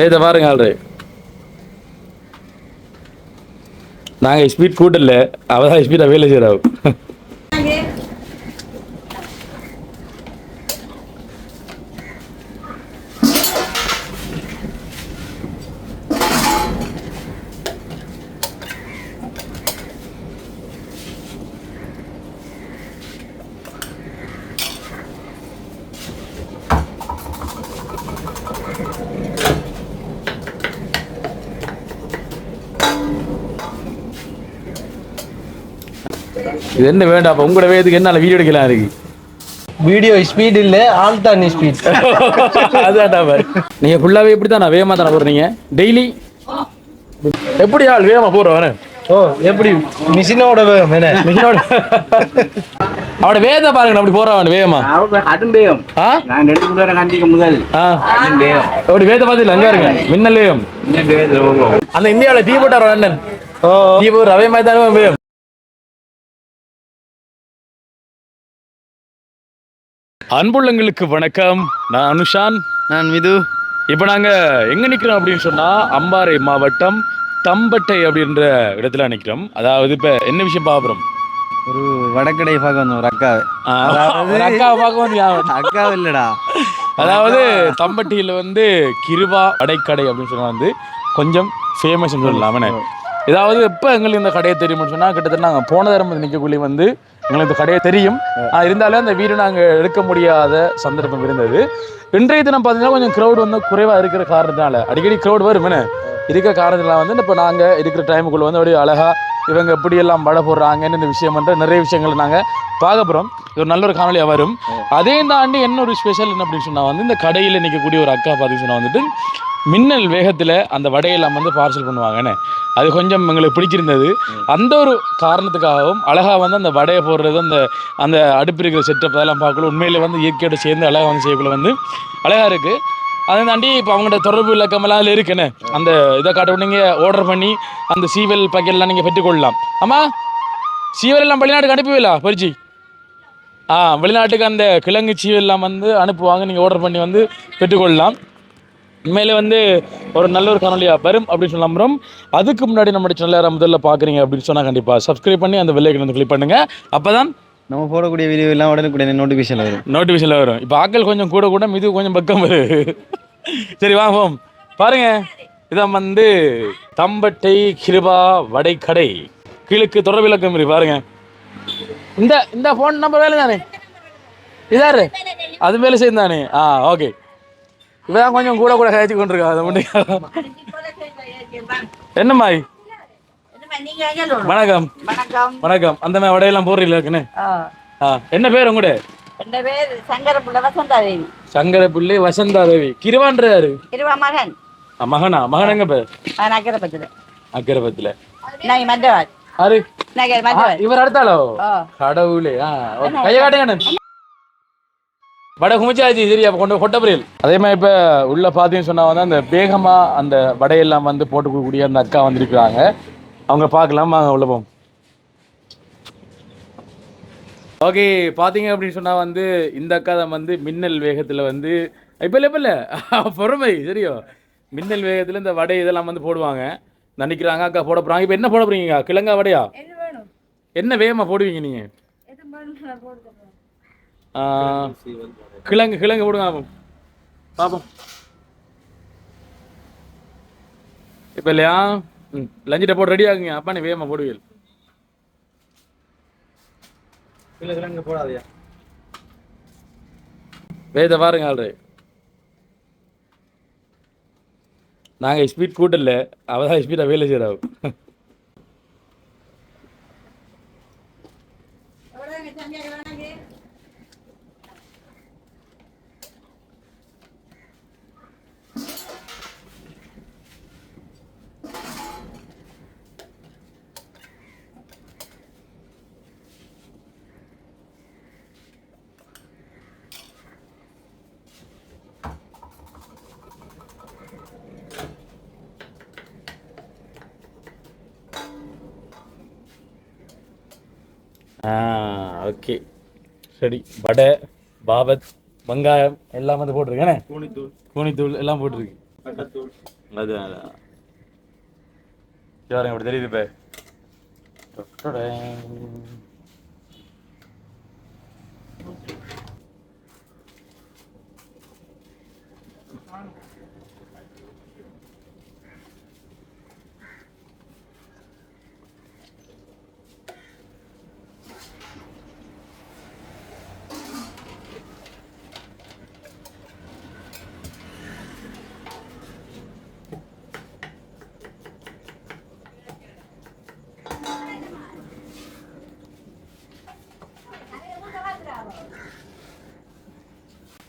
வேத பாருங்க ஆல்ரெடி நாங்கள் ஸ்பீட் கூட்டல அவதான் ஸ்பீடாக வேலை செய்கிறாவும். இது என்ன வேண்டாம் அப்போ உங்களோட வேதுக்கு என்ன வீடியோ எடுக்கலாம் இருக்கு. வீடியோ ஸ்பீட் இல்ல ஆல்டானி ஸ்பீட். அதான்டா பாரு. நீங்க ஃபுல்லாவே இப்படி தான் வேகமா தானே போடுறீங்க டெய்லி? எப்படி ஆள் வேகமா போடுறவன? ஓ எப்படி மிஷினோட வேகம் என்ன மிஷினோட அவட வேகத்தை பாருங்க அப்படி போறவன் வேகமா. அதுவும் வேகம். நான் எடுத்து கண்டிக்க முதல் அப்படி வேகத்தை பார்த்துல அங்க இருங்க மின்னல் வேகம். அந்த இந்தியாவில டீ போட்டார் அண்ணன். டீ போடுற அவே மாதிரி தானே வேகம். அன்புள்ளங்களுக்கு வணக்கம். நான் அனுஷான். நான் மிது. இப்போ நாங்கள் எங்கே நிற்கிறோம் அப்படின்னு சொன்னால் அம்பாறை மாவட்டம் தம்பட்டை அப்படின்ற இடத்துல நிற்கிறோம். அதாவது இப்போ என்ன விஷயம் பார்க்குறோம்? ஒரு வடக்கடை பார்க்க வந்தோம். ஒரு அக்காவை அக்காவை பார்க்க வந்து அக்காவை இல்லடா. அதாவது தம்பட்டியில் வந்து கிருவா வடைக்கடை அப்படின்னு சொன்னால் வந்து கொஞ்சம் ஃபேமஸ் சொல்லலாமே. ஏதாவது எப்போ எங்களுக்கு இந்த கடையை தெரியும்னு சொன்னால் கிட்டத்தட்ட நாங்கள் போன தரம் நிற்கக்குள்ளே வந்து எங்களுக்கு இந்த கடையை தெரியும். இருந்தாலும் அந்த வீடு நாங்கள் எடுக்க முடியாத சந்தர்ப்பம் இருந்தது. இன்றைய தினம் பார்த்தீங்கன்னா கொஞ்சம் க்ரௌட் வந்து குறைவாக இருக்கிற காரணத்தினால அடிக்கடி க்ரௌட் வரும் என்ன இருக்கிற காரணத்தினால வந்து இப்போ நாங்கள் இருக்கிற டைமுக்குள்ளே வந்து அப்படியே அழகாக இவங்க எப்படியெல்லாம் வடை போடுறாங்கன்னு இந்த விஷயம் பண்ணுற நிறைய விஷயங்கள் நாங்கள் பார்க்க போகிறோம். இது ஒரு நல்ல ஒரு காணொலியாக வரும். அதையும் தாண்டி என்ன ஒரு ஸ்பெஷல் என்ன அப்படின்னு சொன்னால் வந்து இந்த கடையில் நிற்கக்கூடிய ஒரு அக்கா பார்த்தீங்கன்னு சொன்னால் வந்துட்டு மின்னல் வேகத்தில் அந்த வடையெல்லாம் வந்து பார்சல் பண்ணுவாங்கன்னு அது கொஞ்சம் எங்களுக்கு பிடிச்சிருந்தது. அந்த ஒரு காரணத்துக்காகவும் அழகாக வந்து அந்த வடையை போடுறது அந்த அந்த அடுப்பு இருக்கிற செட்டப் அதெல்லாம் பார்க்கல உண்மையில் வந்து இயற்கையோட சேர்ந்து அழகாக வந்து செய்யக்குள்ள வந்து அழகாக இருக்குது. அதை தாண்டி இப்போ அவங்களோட தொடர்பு இலக்கமெல்லாம் அதில் இருக்குன்னு அந்த இதை காட்ட நீங்கள் ஆர்டர் பண்ணி அந்த சீவல் பக்கெல்லாம் நீங்கள் பெற்றுக்கொள்ளலாம். ஆமாம் சீவல் எல்லாம் வெளிநாட்டுக்கு அனுப்புவீங்களா பறிச்சு? வெளிநாட்டுக்கு அந்த கிழங்கு சீவெல்லாம் வந்து அனுப்புவாங்க. நீங்கள் ஆர்டர் பண்ணி வந்து பெற்றுக்கொள்ளலாம். உண்மையிலே வந்து ஒரு நல்ல ஒரு காணொலியாக வரும் அப்படின்னு சொல்ல நம்புகிறோம். அதுக்கு முன்னாடி நம்ம சேனலை முதல்ல பார்க்குறீங்க அப்படின்னு சொன்னால் கண்டிப்பாக சப்ஸ்கிரைப் பண்ணி அந்த பெல் ஐக்கனை வந்து கிளிக் பண்ணுங்கள். அப்போ தான் நம்ம போடக்கூடிய வீடியோ எல்லாம் உடனே நோட்டிஃபிகேஷனில் வரும். இப்போ ஆக்கள் கொஞ்சம் கூட இது கொஞ்சம் பக்கம் வரும். சரி வாங்குவோம். பாருங்கள் இதான் வந்து தம்பட்டை கிருபா வடைக்கடை. கீழுக்கு தொடர்பு இலக்கம் இருக்கு பாருங்கள். இந்த ஃபோன் நம்பர் வேலை தானே இதாரு அது வேலை செய்தானே? ஓகே. இவதான் கொஞ்சம் கூட கழிச்சு கொண்டிருக்கா. அதை மட்டும் என்ன மாய் வணக்கம் வணக்கம். அந்த மாதிரி வடையெல்லாம் போடுறீங்களா? என்ன பேர் உங்களோட? சங்கரப்பிள்ளை வசந்தாதேவி. கிருவான்றாரு மகனா? மகன் எங்க பேர்? அக்கரபத்துல. இவர் அடுத்தாலோ கடவுளே. கைய காட்டுங்க. வடை குமிச்சாச்சு. சரி அப்போ கொண்டு கொட்டப்புரியல். அதே மாதிரி இப்போ உள்ள பார்த்தீங்கன்னு சொன்னால் வந்து அந்த வேகமாக அந்த வடையெல்லாம் வந்து போட்டு கொடுக்கக்கூடிய அந்த அக்கா வந்துருக்குறாங்க. அவங்க பார்க்கலாம் வாங்க உள்ள போவோம். ஓகே பார்த்தீங்க அப்படின்னு சொன்னால் வந்து இந்த அக்கா தான் வந்து மின்னல் வேகத்தில் வந்து இப்போ இல்லை பொறுமை சரியோ மின்னல் வேகத்தில் இந்த வடை இதெல்லாம் வந்து போடுவாங்க. நினைக்கிறாங்க அக்கா போட போகிறாங்க. இப்போ என்ன போட போகிறீங்க? கிழங்கா வடையா? என்ன வேகமாக போடுவீங்க நீங்கள்? கிழங்கு போடுங்க பாப்போம். இப்போ இல்லையா லஞ்சிட்ட போட்டு ரெடி ஆகுங்க. அப்பா நீ வேகமாக போடுவீல். கிழங்கு போடாதையா வேத பாருங்க ஆல்ரெடி நாங்கள் ஸ்பீட் கூட்டல அவதான் ஸ்பீடாக வேலை செய்கிறாவும். ஓகே சரி. வடை பாபத் வெங்காயம் எல்லாம் வந்து போட்டிருக்கேனே. கூனித்தூள் எல்லாம் போட்டிருக்கு. அதனால யாருங்க அப்படி தெரியுது இப்போ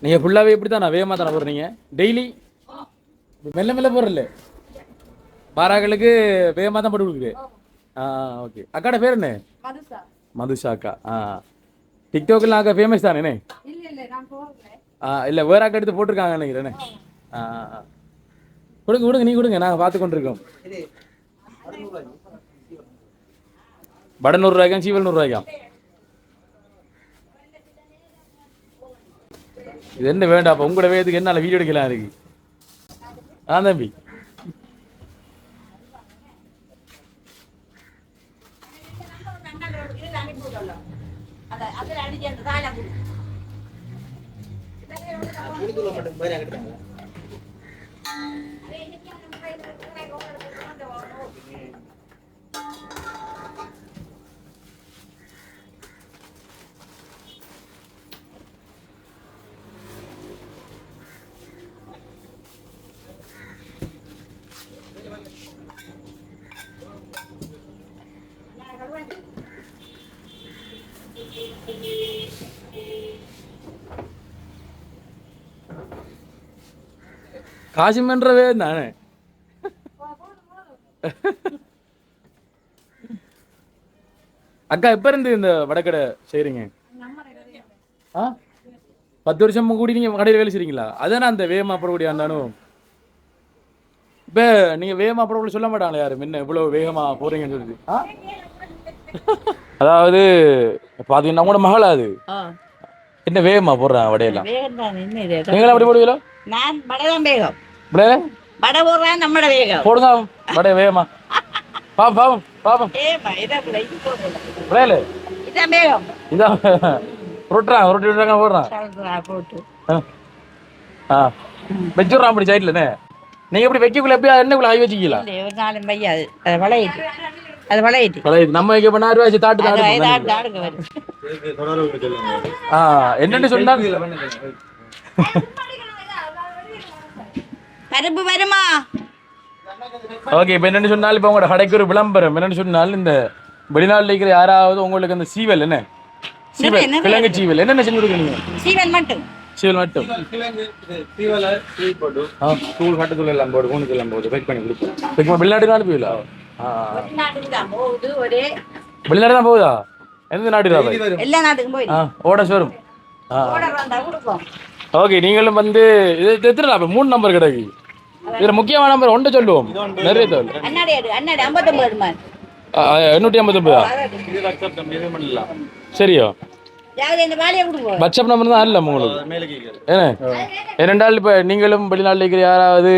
நீங்க ஃபுல்லாவே எப்படி தான் வேகமாக தானே போடுறீங்க டெய்லி மெல்ல மெல்ல போடுறல பாராக்களுக்கு வேகமாக தான் போட்டு கொடுக்குது ஓகே அக்காட பேர் என்ன மதுஷா அக்கா டிக்டாக்ல அக்கா ஃபேமஸ் தானே இல்லை வேற அக்கா எடுத்து போட்டிருக்காங்க நினைக்கிறேனே கொடுங்க கொடுங்க நீ கொடுங்க நாங்கள் பார்த்து கொண்டிருக்கோம் வடை 100 ரூபாய்க்கா சீவல் 100 ரூபாய்க்கா இது என்ன வேண்டாம் உங்களோட வேதுக்கு என்னால வீடியோ எடுக்கலாம் இருக்கு தம்பி காசிமன்றவே தானே அக்கா எப்ப இருந்து இந்த வடக்கடை செய்றீங்க 10 வருஷம் கூடி நீங்க கடையில் வேலை செய்றீங்களா அதானே அந்த வேகமா போடக்கூடிய அந்த அனுபவம் இப்ப நீங்க வேகமா போட சொல்ல மாட்டாங்களா யாரும் என்ன இவ்வளவு வேகமா போறீங்கன்னு சொல்லிட்டு அதாவது பாத்தீங்கன்னா உங்களோட மகளா அது என்ன வேகமா போடுறான் வடையெல்லாம் நீங்களும் அப்படி போடுவீங்களா நான் வடதான் வேகம் வடை போடுறேன் நம்மட வேகம் போடுங்க வடை வேகமா பாப்போம் பாப்போம் பாப்போம் இதான் வேகம் இதான் ரொட்டுறான் ரொட்டி விட்டுறாங்க போடுறான் போட்டு வச்சுடுறான் அப்படி சைட்லண்ணே நீங்க எப்படி வைக்கக்குள்ள எப்படியா என்னக்குள்ள ஆகி வச்சுக்கலாம் ஒரு 4 பையா அது வளையிட்டு அது வளையிட்டு வளையுது நம்ம வைக்க பண்ண ரூபாய் வச்சு தாட்டு தாடுங்க வரும் என்னன்னு சொன்னா பருப்பு வருமா ஓகே இப்போ என்னன்னு சொன்னால் இப்போ உங்களோட கடைக்கு ஒரு விளம்பரம் என்னன்னு சொன்னால் இந்த வெளிநாட்டில் இருக்கிற யாராவது உங்களுக்கு அந்த சீவல் என்ன சீவல் கிழங்கு சீவல் என்னென்ன செஞ்சு கொடுக்குறீங்க சீவல் மட்டும் சீவல் மட்டும் தூள் கட்டு தூள் எல்லாம் போடு கூணுக்கு எல்லாம் போடு பேக் பண்ணி கொடுப்போம் இப்போ வெளிநாட்டுக்கு அனுப்புவீங்களா ஒரே வெளிநாடு தான் போகுதா எந்த நாடு எல்லா நாட்டுக்கும் போய் ஓடஸ் வரும் கொடுப்போம் ஓகே நீங்களும் வந்து இது எத்தனை லாபம் 3 நம்பர் கிடைக்கு இதுல முக்கியமான நம்பர் ஒன்றை சொல்லுவோம் நிறைய தோல் 859 சரியா வாட்ஸ்அப் நம்பர் தான் இல்லை உங்களுக்கு ஏனென்றால் இப்போ நீங்களும் வெளிநாட்டில் இருக்கிற யாராவது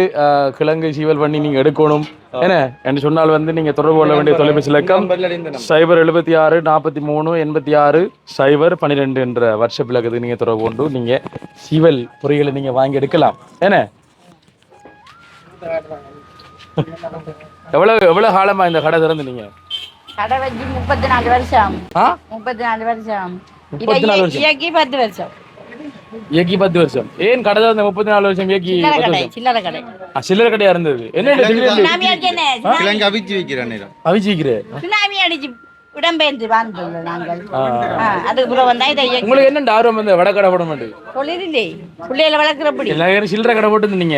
கிழங்கு சீவல் பண்ணி நீங்கள் எடுக்கணும் ஏன்னா என்று சொன்னால் வந்து நீங்கள் தொடர்பு கொள்ள வேண்டிய தொலைபேசி இலக்கம் 076 43 86 012 என்ற வாட்ஸ்அப் இலக்கத்துக்கு நீங்கள் தொடர்பு கொண்டு நீங்கள் சீவல் பொறிகளை நீங்கள் வாங்கி எடுக்கலாம் ஏன்னா எவ்வளவு காலமா இந்த கடை திறந்து நீங்க கடை வச்சு 34 வருஷம் 34 வருஷம் இயக்கி 10 வருஷம் இயக்கி 10 வருஷம் ஏன் கடை திறந்த 34 வருஷம் இயக்கி சில்லறை கடை சில்லறை கடையா இருந்தது என்ன கிழங்கு அவிச்சு வைக்கிறேன் அவிச்சு வைக்கிறேன் சுனாமி அடிச்சு இடம்பெயர்ந்து வாழ்ந்துள்ள நாங்கள் அதுக்கு அப்புறம் வந்தா இதை உங்களுக்கு என்ன ஆர்வம் வந்து வடை கடை போட மாட்டேங்குது தொழிலே பிள்ளைகளை வளர்க்குறப்படி எல்லாரும் சில்லறை கடை போட்டு நீங்க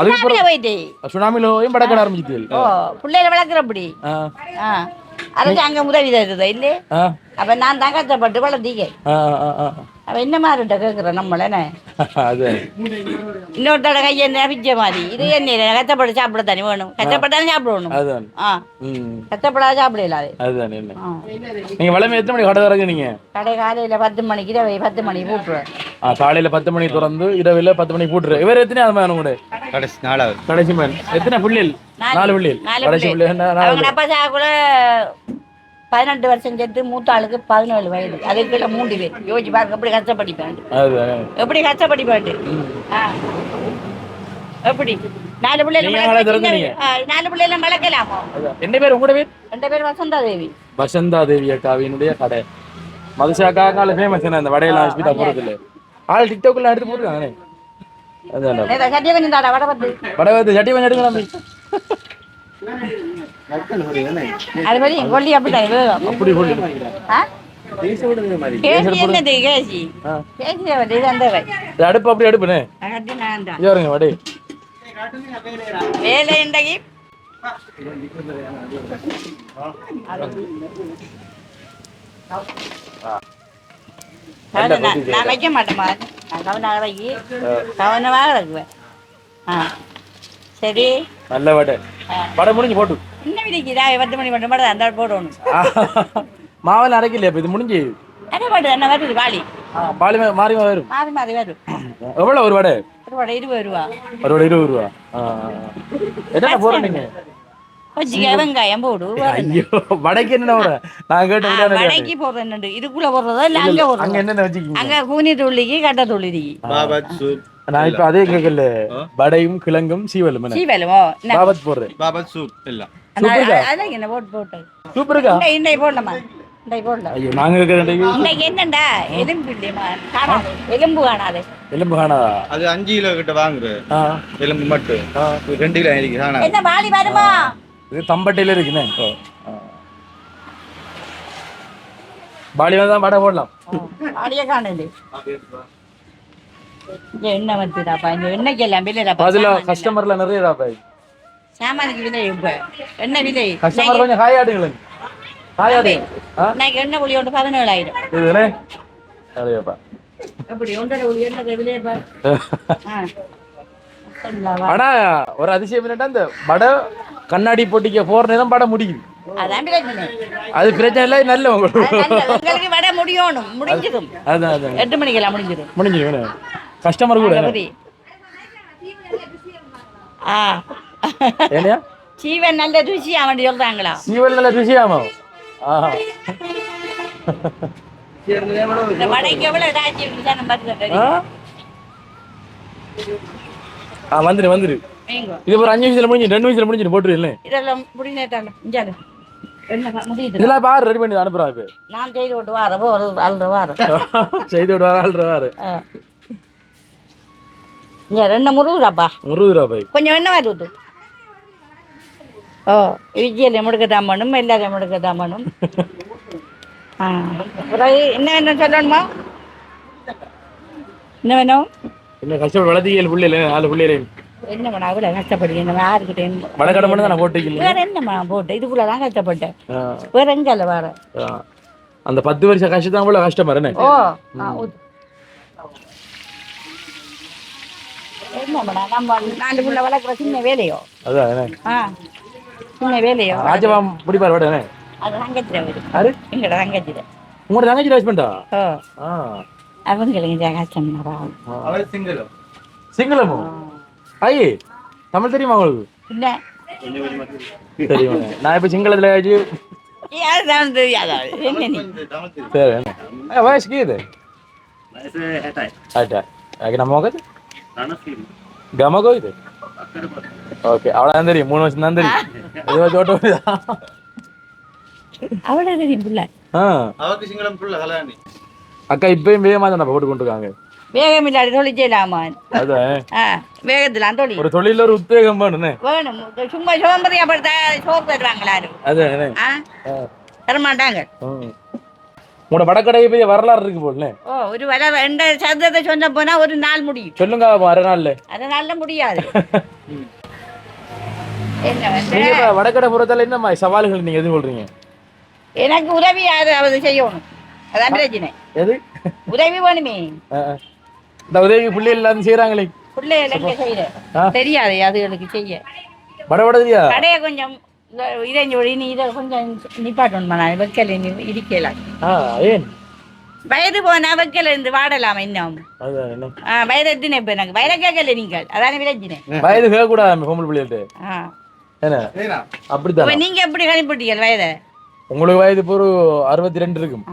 அதுக்கு போயிட்டு சுனாமில வடை கடை ஆரம்பிச்சிட்டு பிள்ளைகளை வளர்க்குறப்படி அதுக்கு அங்க உதவி தருதா இல்லையே அப்ப நான் தான் கஷ்டப்பட்டு வளர்த்தீங்க அவ என்ன மாதிரிட்ட கேட்குறேன் நம்மள என்ன அது இன்னொருத்தோட கையை பிச்ச மாதிரி இது என்ன கஷ்டப்பட்டு சாப்பிட தானே வேணும் கஷ்டப்பட்டாலும் சாப்பிடணும் அதுதான் கஷ்டப்படாத சாப்பிடல அது அதுதான் என்ன நீங்க வளமை எத்தனை மணி கடை திறங்க நீங்க கடை காலையில 10 மணிக்கு 10 மணிக்கு போட்டுருவேன் காலையில 10 மணிக்கு திறந்து இரவுல 10 மணிக்கு போட்டுரு இவர் எத்தனை அது மேன் கூட கடைசி 4வது கடைசி மேன் எத்தனை புள்ளியல் 4 புள்ளியல் கடைசி புள்ளியல் அவங்க அப்பா கூட 18 வருஷம் சேர்த்து மூத்த ஆளுக்கு 17 வயது அதுக்குள்ள 3 பேர் யோசிச்சு பாருங்க எப்படி கஷ்டப்படிப்பாண்டு எப்படி கஷ்டப்படிப்பாண்டு எப்படி 4 பிள்ளைல வளர்க்கலாமா என்ன பேர் உங்களோட பேர் 2 பேர் வசந்தா தேவி அக்காவினுடைய கடை மதுசாக்கால ஃபேமஸ் என்ன இந்த வடையெல்லாம் ஹாஸ்பிட்டல் போறதுல ஆள் டிக்டாக்ல எடுத்து போட்டுருக்காங்க அதான் சட்டியை கொஞ்சம் தாடா வடை சட்டி கொஞ்சம் எடுக்கலாம் அது மாதிரி கொல்லி அப்படிதான் அப்படி கொல்லி அடுப்பு அப்படி அடுப்புனே பாருங்க வடை வேலை இன்றைக்கு நான் வைக்க மாட்டேமா நான் கவனமாக இருக்குவேன் சரி நல்ல வடை வடை முடிஞ்சு போட்டு இன்னும் விதிக்குதா 10 மணி மட்டும் மட்டும் அந்த போடணும் மாவெல்லாம் அரைக்கலையா இப்போ இது முடிஞ்சு என்ன பாட்டு என்ன வருது வாளி பாலி மாறி வரும் மாறி வரும் எவ்வளோ ஒரு வடை 20 ரூபா ஒரு வடை 20 ரூபா என்ன போறோம் நீங்க கொஞ்சம் வெங்காயம் போடு ஐயோ வடைக்கு என்ன வர நான் கேட்ட வடைக்கு போடுறேன் என்னண்டு இதுக்குள்ள போடுறதா இல்ல அங்க போடுறதா அங்க என்ன வச்சிருக்கீங்க அங்க கூனி துள்ளிக்கு கட்ட துள்ளிக்கு பாபத் சூப் நான் இப்ப அதே கேக்கல வடையும் கிழங்கும் சீவலும் பாபத் போடுறேன் பாபத் சூப் இல்ல அதான் என்ன போட்டு சூப்பருக்கா இன்னை போடலாமா இன்னை போடல ஐயோ நாங்க கேக்குறேன் இன்னைக்கு என்னண்டா எலும்பு இல்லையமா காணாது எலும்பு காணாது எலும்பு காணாதா அது 5 கிலோ கிட்ட வாங்குறேன் எலும்பு மட்டும் 2 கிலோ இருக்கு காணாது என்ன வாளி வருமா இது தம்பட்டையில இருக்குனே பாலி வந்தா வடை போடலாம் வாளியே காணது என்ன வந்துடாப்பா இந்த எண்ணெய்க்கு எல்லாம் விலைடாப்பா அதுல கஸ்டமர்ல நிறைய தாப்பா சாமானுக்கு விலை இப்ப என்ன விலை கஸ்டமர் கொஞ்சம் ஹாயாடுங்களேன் ஹாயாடு இன்னைக்கு எண்ணெய் புளி ஒன்று 17000 இதுனே நிறையப்பா எப்படி ஒன்றரை புளி என்ன விலைப்பா ஆனா ஒரு அதிசயம் என்னன்னா இந்த வடை கண்ணாடி போட்டிக்க போற நேரம் படம் முடியுது அதான் பிரச்சனை அது பிரச்சனை இல்லை நல்ல உங்களுக்கு வடை முடியணும் முடிஞ்சிடும் அதான் 8 மணிக்கெல்லாம் முடிஞ்சிடும் கஸ்டமர் கூட ஏனியா சீவன் நல்ல ருசி அவன் சொல்றாங்களா சீவன் நல்ல ருசியாமா இந்த வடைக்கு எவ்வளவு ராஜ்யம் வந்துரு இது ஒரு 5 நிமிஷத்துல முடிஞ்சு 2 நிமிஷத்துல முடிஞ்சு போட்டுரு இல்லை இதெல்லாம் முடிஞ்சால இதெல்லாம் பாரு ரெடி பண்ணி அனுப்புறா இப்ப நான் செய்து விட்டு வாரப்போ ஒரு ஆள்ற வாரம் செய்து விட்டு ஆள்ற ரெண்டு முருகுறாப்பா கொஞ்சம் என்ன மாதிரி விட்டு ஓ விஜயில முடுக்கத்தான் பண்ணும் எல்லாரையும் முடுக்கத்தான் பண்ணும் என்ன வேணும் சொல்லணுமா என்ன வேணும் என்ன கஷ்டப்பட்டு வளர்த்தீங்க புள்ளையில 4 புள்ளையில என்னம்மா அவ்வளோ கஷ்டப்படுறீங்க யாருக்கிட்ட வடகடை மட்டும் தான் போட்டுக்கல வேற என்னம்மா போட்டேன் இதுக்குள்ளதான் கஷ்டப்பட்டேன் வேற எங்கல்ல வேற அந்த 10 வருஷம் கஷ்டம் தான் அவ்வளவு கஷ்டமா என்ன ஓ என்னம்மா நம்ம 4 புள்ள வளர்க்குற சின்ன வேலையோ அதான் சின்ன வேலையோ ராஜவா பிடிப்பார் வடை அது தங்கச்சிட வரும் யாரு எங்கட தங்கச்சிட உங்களோட தங்கச்சி ஹஸ்பண்டா அவங்களுக்கு கஷ்டம் சிங்களமோ ஐயே தமிழ் தெரியுமா உங்களுக்கு இல்ல தெரியுமா நான் இப்ப சிங்களத்துல வயசு கீது நம்ம கமகோ இது ஓகே அவ்வளவுதான் தெரியும் 3 வருஷம் தான் தெரியும் அவ்வளவு தெரியும் புள்ள அக்கா இப்பயும் வேகமா தான் போட்டு கொண்டிருக்காங்க வேகம் இல்லாத தொழில் செய்யலாமா வேகத்துல தொழில் ஒரு தொழில ஒரு உத்வேகம் வேணும் வேணும் சும்மா சோம்பறியாப்படுத்த சோப்பு தருவாங்களா தரமாட்டாங்க உங்களோட வடக்கடையை போய் வரலாறு இருக்கு போல ஒரு வரலாறு 2 சதத்தை சொன்ன போனா ஒரு நாள் முடியும் சொல்லுங்க அரை நாள்ல முடியாது வடக்கடை புறத்தால என்ன சவால்கள் நீங்க எதிர்கொள்றீங்க எனக்கு உதவி யாராவது செய்யணும், அதான் பிரச்சனை. எது உதவி வேணுமே. இந்த உதவி பிள்ளை எல்லாரும் செய்யறாங்களே, பிள்ளைகள் எங்க செய்யற தெரியாது அதுகளுக்கு செய்ய. படபடதியா கடையை கொஞ்சம் இதை நீ இதை கொஞ்சம் நிப்பாட்டணுமா, நான் வைக்கல இருக்கலாம். ஏன் வயது போனா வைக்கல இருந்து வாடலாம் இன்னும். வயது எத்தனை இப்ப எனக்கு வயதை கேட்கல நீங்கள், அதானே பிரச்சனை. வயது கேட்க கூடாது பொம்பளை பிள்ளைகிட்ட. அப்படித்தான் நீங்க எப்படி கணிப்பிட்டீங்க வயதை? உங்களுக்கு வயது இப்போ ஒரு 62 இருக்கும்.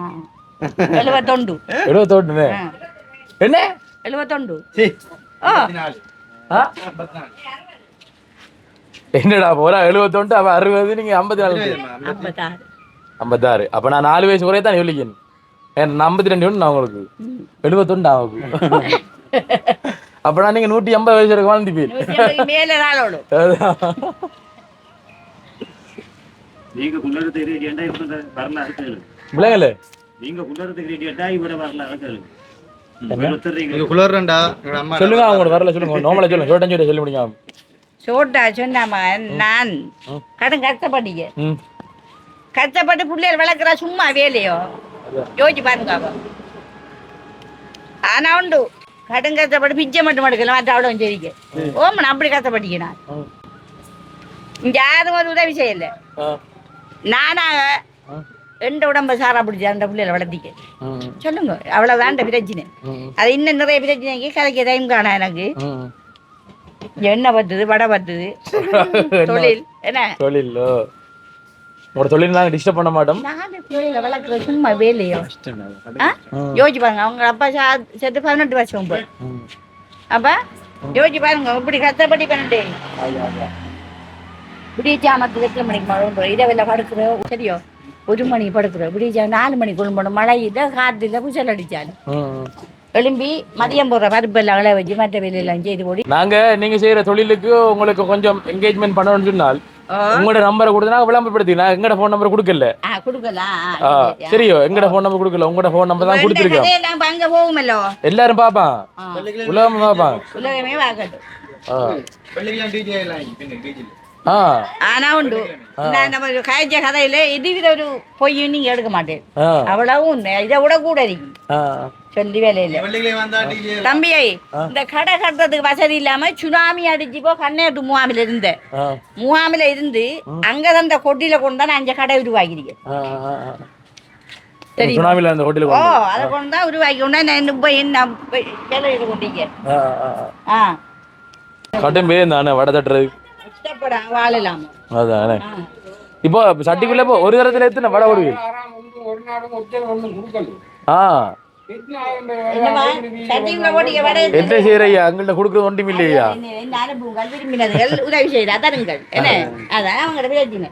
71. 71 என்ன 71? என்னடா போறா 71 அவ 60, நீங்க 54. 56. அப்ப நான் 4 வயசு குறைய தான் சொல்லிக்கேன். 52 நான் உங்களுக்கு 71 ஆகும். அப்ப நீங்க 180 வயசு வரைக்கும் வாழ்ந்துப்பீங்க. மேல நாளோடு நீங்க குள்ளறது ரெடியா இவங்க வரல அறுக்கல. பிள்ளைங்களே நீங்க குள்ளறது ரெடியா இவட வரல அறுக்கல. நீங்க குளறண்டா அம்மா சொல்லுங்க, அவங்க வரல சொல்லுங்க, நார்மலா சொல்லுங்க, ஷார்ட் அண்ட் சொல்லி முடிங்க. சோட்டா சொன்னாமா, நான் கடன் கஷ்டப்பட்டீங்க, கஷ்டப்பட்டு பிள்ளைகள் வளர்க்குறா சும்மா வேலையோ யோசிச்சு பாருங்க. ஆனா உண்டு கடன் கஷ்டப்பட்டு பிச்சை மட்டும் எடுக்கலாம், மற்ற அவ்வளோ சரிங்க. ஓமன் அப்படி கஷ்டப்பட்டீங்க. நான் இங்க யாரும் ஒரு உதவி செய்யல, நானாக எந்த உடம்ப சாரா பிடிச்சி அந்த பிள்ளைகளை வளர்த்திக்க சொல்லுங்க. அவ்வளவுதான் பிரச்சனை. அது இன்னும் நிறைய பிரச்சனைக்கு கதைக்க டைம் காணா எனக்கு. என்ன பத்துது வடை பத்துது தொழில் என்ன தொழில் உங்களோட தொழில் நாங்கள் டிஸ்டர்ப் பண்ண மாட்டோம். நானும் பிள்ளைகளை வளர்க்குற சும்மா வேலையோ யோசிச்சு பாருங்க. அவங்க அப்பா சேர்த்து 18 வருஷம் போய் அப்ப யோசிச்சு பாருங்க இப்படி கஷ்டப்பட்டு பண்ணிட்டு விடியச்சாமத்து 8 மணிக்கு மழை இரவில் படுக்கிற சரியோ 1 மணிக்கு படுக்கிற விடியச்சா 4 மணிக்கு கொள்ளும் மழை இல்லை காற்றுல புசல் அடிச்சாலும் எழும்பி மதியம் போடுற பருப்பெல்லாம் அழை வச்சு மற்ற வேலையெல்லாம் செய்து போடி. நாங்க நீங்க செய்யற தொழிலுக்கு உங்களுக்கு கொஞ்சம் என்கேஜ்மெண்ட் பண்ணணும்னு சொன்னால் உங்களோட நம்பரை கொடுத்தா விளம்பரப்படுத்தி, நான் எங்கட போன் நம்பர் கொடுக்கல. சரியோ எங்கட போன் நம்பர் கொடுக்கல, உங்களோட போன் நம்பர் தான் கொடுத்துருக்கோம். அங்க போகுமல்லோ எல்லாரும் பாப்பான், உலகம் பாப்பான், உலகமே பார்க்கட்டும். ஆனா உண்டு நம்ம காய்ச்ச கதையில இதுவித ஒரு பொய் நீங்க எடுக்க மாட்டேன், அவ்வளவும் இதை விட கூட இருக்கும் சொல்லி வேலையில. தம்பியை இந்த கடை கட்டுறதுக்கு வசதி இல்லாம சுனாமி அடிச்சு போ கண்ணேட்டு முகாமில இருந்து அங்கதான் இந்த கொட்டியில கொண்டு தான் 5 கடை உருவாக்கிறீங்க. சரி ஓ அதை கொண்டு தான் உருவாக்கி கொண்டா நான் போய் என்ன கிளறிட்டு கொண்டீங்க. கட்டும் பேர் தானே வடை தட்டுறது வாழலாம். அதானே இப்போ சட்டிக்குள்ள இப்போ ஒரு தரத்துல எத்தனை வடை ஓடுவீங்க? என்ன செய்யறையா அங்கள்ட்ட கொடுக்குறது ஒன்றும் இல்லையா? உதவி செய்யறா தருங்கள் என்ன அதான் அவங்க பிரச்சனை.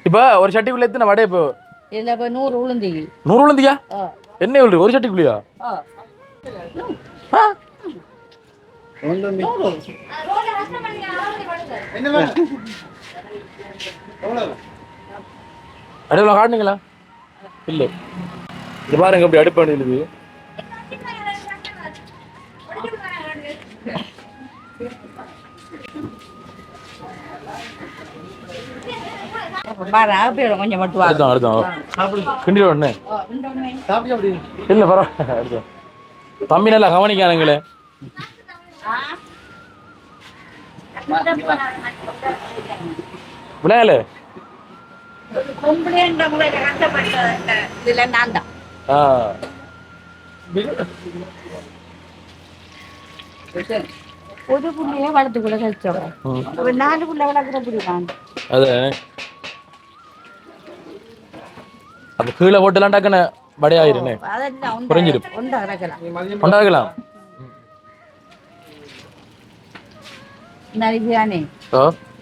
இப்ப ஒரு சட்டிக்குள்ள எத்தனை வடை? இப்போ இல்ல இப்ப 100 உளுந்தி. 100 உளுந்தியா? என்ன உளுந்து ஒரு சட்டிக்குள்ளையா? அடுப்புல காட்டுனீங்களா? இல்ல இது பாருங்க அப்படி அடுப்பு அணிலுது. கொஞ்சம் மட்டும் கிண்டி உடனே இல்ல பரவாயில்ல. தம்பி நல்லா கவனிக்கானுங்களே. விளையாடு ஒரு புள்ளைய வளர்த்துக்குள்ள கழிச்சோம் 4 புள்ள வளர்க்குற புரியுதான். அது அப்ப கீழே போட்டுலாம் டக்குன்னு வடையாயிருன்னு புரிஞ்சிடும். கொண்டாக்கலாம் நரிஜானே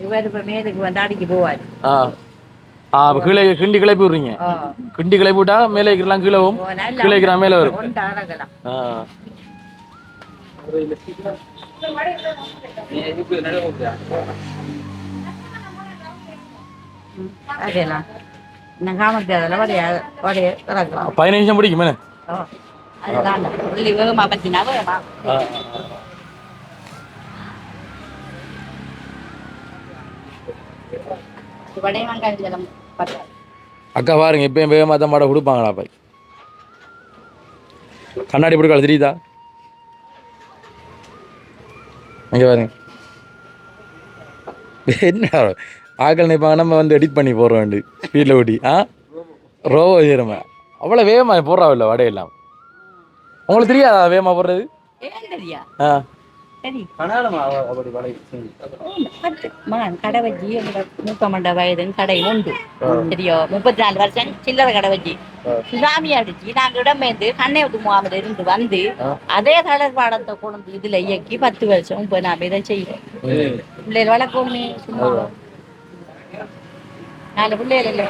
இவர் இப்ப மேலுக்கு வந்து அடிக்க போவாரு. கீழே கிண்டி கிளப்பி விடுறீங்க. கிண்டி கிளப்பி விட்டா மேலே வைக்கலாம், கீழவும் கீழே வைக்கிறா மேலே வரும். அதெல்லாம் நான் காமத்தில் வடைய 15 நிமிஷம் பிடிக்குமே. அதுதான் வேகமா பத்தினா வேகமா வடையும் வெங்காயம் ஜலம் பத்தாது. அக்கா பாருங்க இப்பயும் வேகமாக தான் மாட கொடுப்பாங்களா பாய் கண்ணாடி போட்டு தெரியுதா இங்கே பாருங்க என்ன ஆக்கள் நினைப்பாங்க நம்ம வந்து எடிட் பண்ணி போடுற வேண்டு ஸ்பீடில் ஓட்டி ரோவோ செய்கிறோமே அவ்வளோ வேகமாக போடுறாவில்ல வடையெல்லாம் உங்களுக்கு தெரியாதா வேகமாக போடுறது ஏன் தெரியா ஆ சரி அப்படி வடை மகன் கடை வச்சு 32 வயது கடை உண்டு சரியோ 34 வருஷம் சில்லறை கடை வச்சு சுனாமி அடிச்சு நாங்க இடம்பெயர்ந்து கண்ணையத்து முகாமில் இருந்து வந்து அதே தளர்வாடத்தை கொண்டு இதுல இயக்கி 10 வருஷம் இப்ப நாம இதை செய்யறோம் பிள்ளைகள் வளர்க்கணுமே சும்மா 4 பிள்ளைகள் இல்லை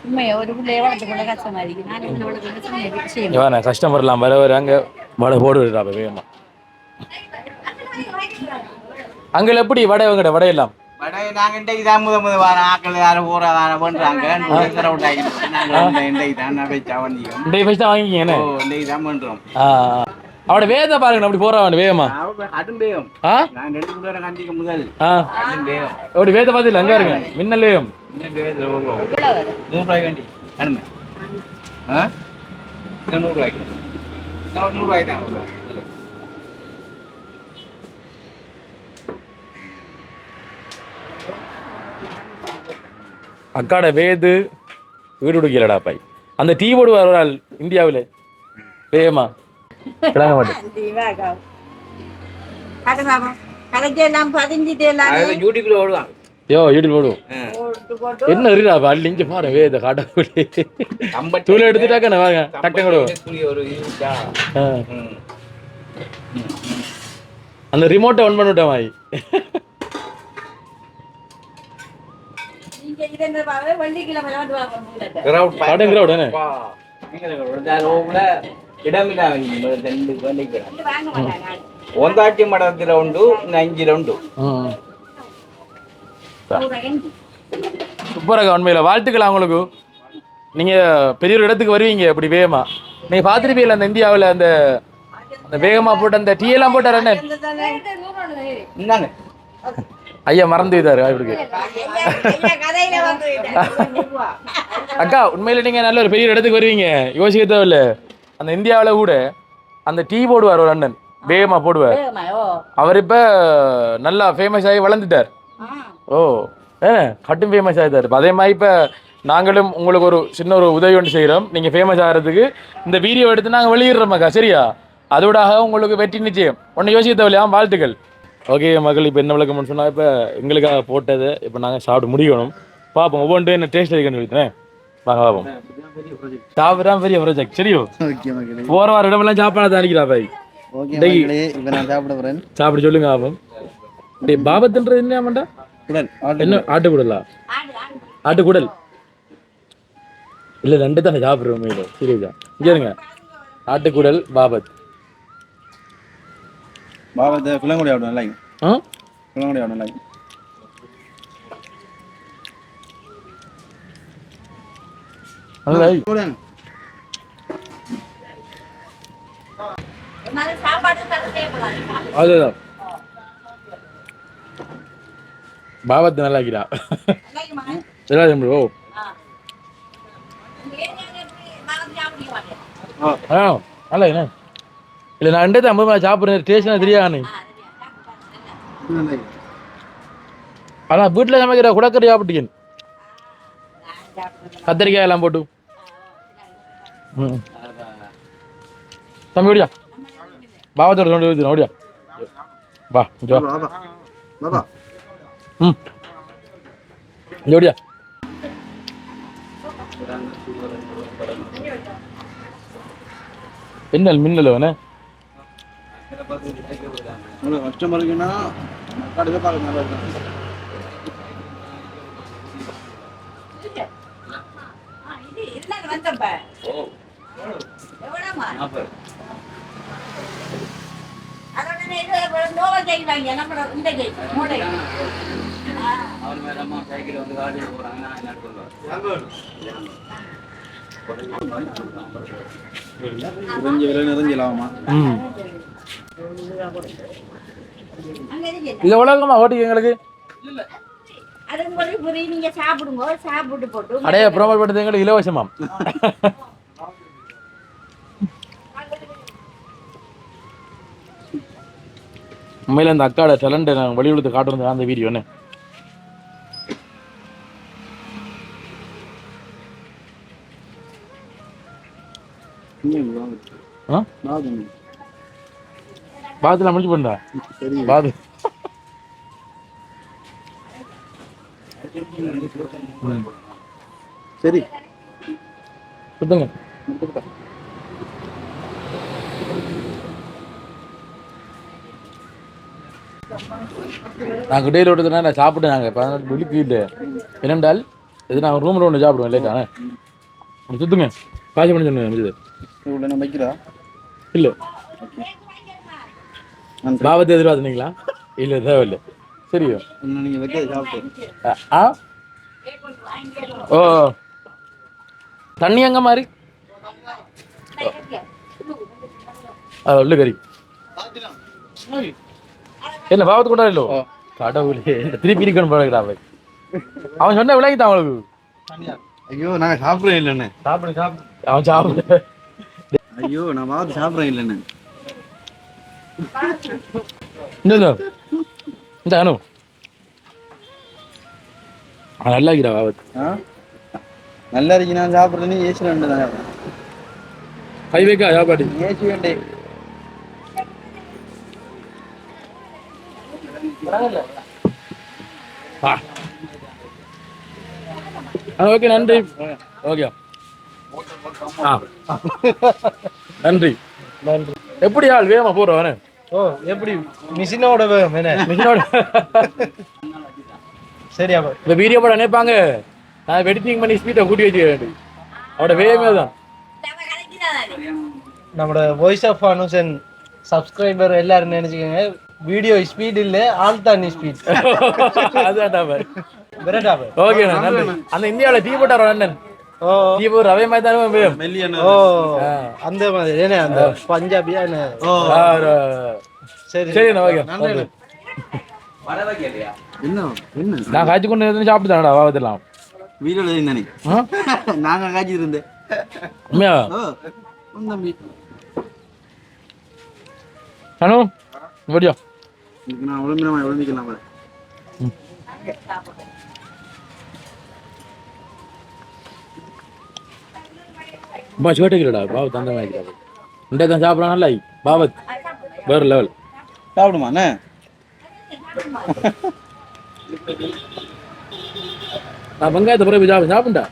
உண்மையா ஒரு பிள்ளைய வளர்த்துக்கொள்ள கஷ்டமா இருக்கு நான் என்ன வளர்க்க செய்யணும் கஸ்டமர்லாம் வர அங்கே வடை போடு விடுறா வேகமா அங்கே எப்படி வடை வாங்கட வடையெல்லாம் வடை நாங்கள் இன்றைக்கு தான் முதல் வாரம் ஆக்கள் யாரும் ஊற வாரம் பண்ணுறாங்க இன்றைக்கு தான் வச்சா வந்தியும் இன்றைக்கு ஃபஸ்ட்டாக வாங்கிக்கிங்க இன்றைக்கு தான் பண்ணுறோம் அவட வேகத்தை பாருங்க அப்படி போறான் வேகமா அதுவும் வேகம் நான் 2 கூட கண்டிக்க முதல் அதுவும் வேகம் அப்படி வேகத்தை பார்த்துல அங்கே இருங்க மின்னல் வேகம் 100 ரூபாய்க்கு வண்டி அனுமை 100 ரூபாய்க்கு 100 ரூபாய்க்கு தான் அக்காட வேது வீடு உடுக்கலடா பாய் அந்த டீ போடு வரால் இந்தியாவில் வேகமா கிடாங்க மாட்டேன் யூடியூப்ல ஓடுவான் யோ யூடியூப் போடுவோம் என்ன இருக்குடா அள்ளி இங்கே பாரு வேத காட்டக்கூடி தூள் எடுத்துட்டாக்க நான் வாங்க டக்குனு கூட அந்த ரிமோட்டை ஒன் பண்ணிவிட்டேன் வாய் ಒಂದಾಟಿ ಮಾಡೋದಿರ ಉಂಡು 5 ಉಂಡು சூப்பராக உண்மையில் வாழ்த்துக்கள் அவங்களுக்கு நீங்கள் பெரிய ஒரு இடத்துக்கு வருவீங்க அப்படி வேகமா நீங்கள் பார்த்துருப்பீங்களா அந்த இந்தியாவில் அந்த அந்த வேகமாக போட்டு அந்த டீ எல்லாம் போட்டார் என்ன என்னங்க ஐயா மறந்து விட்டாரு இவருக்கு அக்கா உண்மையில நீங்கள் நல்ல ஒரு பெரிய இடத்துக்கு வருவீங்க யோசிக்க தேவையில்ல அந்த இந்தியாவில் கூட அந்த டீ போடுவார் ஒரு அண்ணன் வேகமாக போடுவார் அவர் இப்போ நல்லா ஃபேமஸ் ஆகி வளர்ந்துட்டார் ஓ கட்டும் ஃபேமஸ் ஆகிட்டார் அதே மாதிரி இப்போ நாங்களும் உங்களுக்கு ஒரு சின்ன ஒரு உதவி ஒன்று செய்கிறோம் நீங்கள் ஃபேமஸ் ஆகிறதுக்கு இந்த வீடியோ எடுத்து நாங்கள் வெளியிடுறோம்க்கா சரியா அதோடாக உங்களுக்கு வெற்றி நிச்சயம் ஒன்று யோசிக்க தேவையில்லையா வாழ்த்துக்கள் ஓகே மகள் இப்போ என்ன விளக்கம்னு சொன்னால் இப்போ எங்களுக்காக போட்டது இப்போ நாங்கள் சாப்பிட முடியணும் பார்ப்போம் ஒவ்வொன்றும் என்ன டேஸ்ட் இருக்குன்னு சொல்லிட்டேன் வாங்க பார்ப்போம் சாப்பிட்றான் பெரிய ப்ராஜெக்ட் சரியோ போகிற வார இடமெல்லாம் சாப்பாடு தான் அடிக்கிறா பாய் சாப்பிட சொல்லுங்க ஆபம் டே பாபத்துன்றது என்ன ஆமாண்டா என்ன ஆட்டுக்குடலா ஆட்டுக்குடல் இல்லை 2 தானே சாப்பிட்றோம் மீன் சீரியஸா இங்கே இருங்க ஆட்டுக்குடல் பாபத் பாபத்தை குளங்குடி ஆகணும் இல்லை குளங்குடி ஆகணும் இல்லை அதுதான் பாபத்து நல்லா இருக்கிறா ஓ நல்லா என்ன இல்லை நான் 2 தான் சாப்பிட்றேன் டேஸ்ட்னா தெரியாது அதான் வீட்டில் சமைக்கிற குடக்கறி சாப்பிட்டீங்க கத்திரிக்காய் எல்லாம் போட்டு தம்பி ஓடியா பாவத்தோட சொண்டு ஊற்றி ஓடியா வா ம் ஓடியா மின்னல் மின்னல் வேணே கஷ்டமா இருக்குன்னா கடையில் பார்க்க நல்லா இருக்கும் நிறைஞ்சலாமா இது உலகமா ஓட்டிக்கு எங்களுக்கு அது உங்களுக்கு புரியும், நீங்க சாப்பிடுங்க, சாப்பிட்டு போட்டு அடைய ப்ரோமோட் பண்ணுறது எங்களுக்கு இலவசமாம். உண்மையில அந்த அக்காட டேலண்ட் நான் வெளியுள்ளது காட்டுறது அந்த வீடியோ என்ன பாத்துல முடிச்சு பண்ணா பாது சரி சுத்துங்க. நாங்கள் டெய்லி ஓட்டுறதுனா நான் சாப்பிட்டு நாங்கள் இப்போ விழிப்பு இல்லை என்னென்றால் இது நாங்கள் ரூமில் ஒன்று சாப்பிடுவோம் லேட்டானே சுத்துங்க காசு பண்ணி சொன்னேன் முடியுது இவ்வளோ வைக்கிறா இல்லை பாவத்தை எதிர்பார்த்துனீங்களா இல்லை தேவையில்லை சரியோ நீங்கள் வைக்கிறது சாப்பிட்டு ஆ ஓ தண்ணி எங்க மாதிரி உள்ள கறி என்ன பாவத்து கூட இல்லோ கடவுளே திருப்பி இருக்கணும் போகிறாவை அவன் சொன்ன விளங்கிட்டான் அவளுக்கு ஐயோ நாங்கள் சாப்பிட்றோம் இல்லைண்ணே சாப்பிடு சாப்பிடு அவன் சாப்பிடு ஐயோ நான் பார்த்து சாப்பிட்றேன் இல்லைண்ணே இந்த அனு நல்லா இருக்கிறா பாவத்து நல்லா இருக்கு நான் சாப்பிட்றேன்னு ஏசி ரெண்டு தான் கை வைக்கா சாப்பாடு ஏசி வேண்டே ஓகே நன்றி ஓகே ஆ நன்றி நன்றி எப்படி ஆள் வேகமா போறவனே ஓ எப்படி மிஷினோட வேகம் என்ன மிஷினோட சரியா இந்த வீடியோ போட நினைப்பாங்க நான் எடிட்டிங் பண்ணி ஸ்பீடை கூட்டி வச்சுக்கிறேன் அவட வேகமே தான் நம்மளோட வாய்ஸ் ஆஃப் அனுசன் சப்ஸ்கிரைபர் எல்லாரும் நினைச்சுக்கோங்க வீடியோ ஸ்பீட் இல்ல ஆள் தாண்டி ஸ்பீட் அதுதான் விரட்டாப ஓகே நன்றி அந்த இந்தியாவில் டீ போட்டார் அண்ணன் ஓ டீ போடுற அதே மாதிரி தானே வேகம் ஓ அந்த மாதிரி என்ன அந்த பஞ்சாபியா என்ன சரி சரி ஓகே என்ன என்ன நான் காய்ச்சி கொண்டு இருந்து சாப்பிட்டு வாவத்தெல்லாம் வீடியோல இருந்தானே நாங்கள் காய்ச்சி இருந்தேன் உண்மையா தம்பி அனு வடியா இதுக்கு நான் உடம்பிக்கலாம் பா சோட்டுக்கிறடா பாவத் அந்த மாதிரி இந்த தான் சாப்பிட்றான் இல்லை பாவத் வேறு லெவல் சாப்பிடுமா அண்ணே நான் வெங்காயத்தை பிறகு சாப்பிட்டா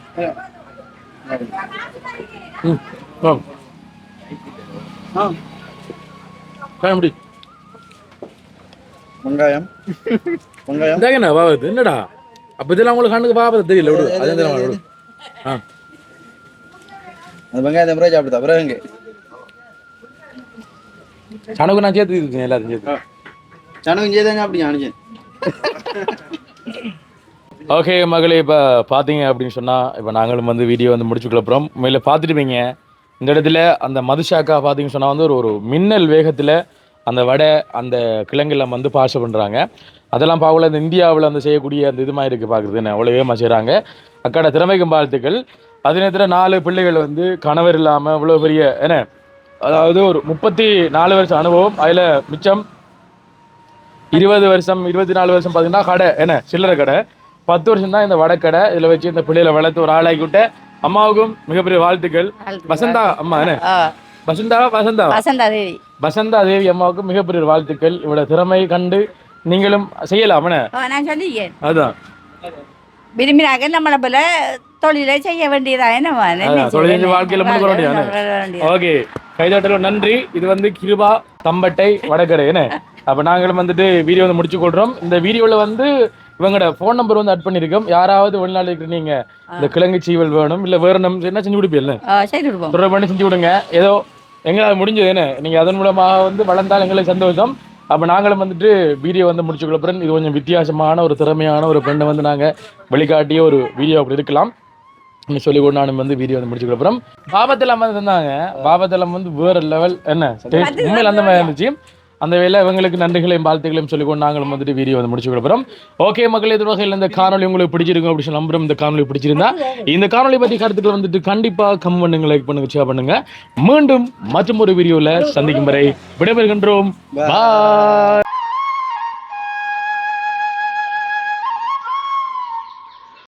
ம் ஆ முடி வெங்காயம் வெங்காயம் இந்தாங்கண்ணா பாவத் என்னடா அப்போ இதெல்லாம் உங்களுக்கு கண்ணுக்கு பாவத்தை தெரியல விடு அதே தெரியல விடு ஆ அந்த வெங்காயத்தை பிறகு சாப்பிடுதா பிறகு எங்கே சனக்கு நான் சேர்த்து இருக்கேன் எல்லாத்தையும் சேர்த்து சனகம் செய்தாங்க அப்படி அனுச்சேன் ஓகே மகளே இப்போ பார்த்தீங்க அப்படின்னு சொன்னால் இப்போ நாங்களும் வந்து வீடியோ வந்து முடிச்சுக்கலப்புறம் மேலே பார்த்துட்டுப்பீங்க இந்த இடத்துல அந்த மதுஷாக்கா பார்த்தீங்கன்னு சொன்னால் வந்து ஒரு மின்னல் வேகத்தில் அந்த வடை அந்த கிழங்கெல்லாம் வந்து பாஷை பண்ணுறாங்க அதெல்லாம் பார்க்கல இந்த இந்தியாவில் வந்து செய்யக்கூடிய அந்த இது மாதிரி இருக்குது பார்க்குறதுன்னு அவ்வளோ வேகமாக செய்கிறாங்க அக்காட திறமைக்கும் வாழ்த்துக்கள் அதே நேரத்தில் 4 பிள்ளைகள் வந்து கணவர் இல்லாமல் இவ்வளோ பெரிய என்ன அதாவது ஒரு 34 வருஷம் அனுபவம் அதில் மிச்சம் 20 வருஷம் 24 வருஷம் பார்த்தீங்கன்னா கடை என்ன சில்லறை கடை 10 வருஷம் தான் இந்த வடக்கடை இதில் வச்சு இந்த பிள்ளைகளை வளர்த்து ஒரு ஆளாக்கி விட்ட அம்மாவுக்கும் மிகப்பெரிய வாழ்த்துக்கள் வசந்தா அம்மா என்ன வசந்தா தேவி அம்மாவுக்கும் மிகப்பெரிய வாழ்த்துக்கள் இவட திறமை கண்டு நீங்களும் செய்யலாம் நான் சொல்லிக்கிறேன் அதுதான் விரும்பினாக்க நம்மளை போல தொழிலை செய்ய வேண்டியதா என்ன தொழில் வாழ்க்கையில முன்னுக்கு வர வேண்டியது ஓகே கைதாட்டலும் நன்றி இது வந்து கிருபா தம்பட்டை வடகரை என்ன அப்ப நாங்களும் வந்துட்டு வீடியோ வந்து முடிச்சு கொள்றோம் இந்த வீடியோல வந்து இவங்களோட ஃபோன் நம்பர் வந்து அட் பண்ணிருக்கோம் யாராவது வெளிநாடு இருக்கிற நீங்க இந்த கிழங்கு சீவல் வேணும் இல்ல வேற நம்ம என்ன செஞ்சு கொடுப்பீங்க தொடர்பு பண்ணி செஞ்சு விடுங்க ஏதோ எங்களால் முடிஞ்சது என்ன நீங்க அதன் மூலமாக வந்து வளர்ந்தால் எங்களுக்கு சந்தோஷம் அப்போ நாங்களும் வந்துட்டு வீடியோ வந்து முடிச்சுக்கொள்ளப்புறம் இது கொஞ்சம் வித்தியாசமான ஒரு திறமையான ஒரு பெண்ணை வந்து நாங்கள் வெளிக்காட்டிய ஒரு வீடியோ அப்படி இருக்கலாம் சொல்லிக்கொண்டு நானும் வந்து வீடியோ வந்து முடிச்சுக்கொள்ளப்புறம் பாபத்தெல்லாம் வந்து தந்தாங்க பாபத்தெல்லாம் வந்து வேற லெவல் என்ன உண்மையில் அந்த மாதிரி இருந்துச்சு அந்த வேலை இவங்களுக்கு நன்றிகளையும் வாழ்த்துக்களையும் சொல்லிக்கொண்டு நாங்களும் வந்துட்டு வீடியோ வந்து முடிச்சு கொடுப்போம். ஓகே மக்கள், இது வகையில் இந்த காணொலி உங்களுக்கு பிடிச்சிருக்கும் அப்படின்னு சொல்லி நம்புறோம். இந்த காணொலி பிடிச்சிருந்தா இந்த காணொலி பற்றி கருத்துக்கள் வந்துட்டு கண்டிப்பா கமெண்ட் பண்ணுங்க, லைக் பண்ணுங்க, ஷேர் பண்ணுங்க. மீண்டும் மற்றும் ஒரு வீடியோல சந்திக்கும் வரை விடைபெறுகின்றோம். பாய்.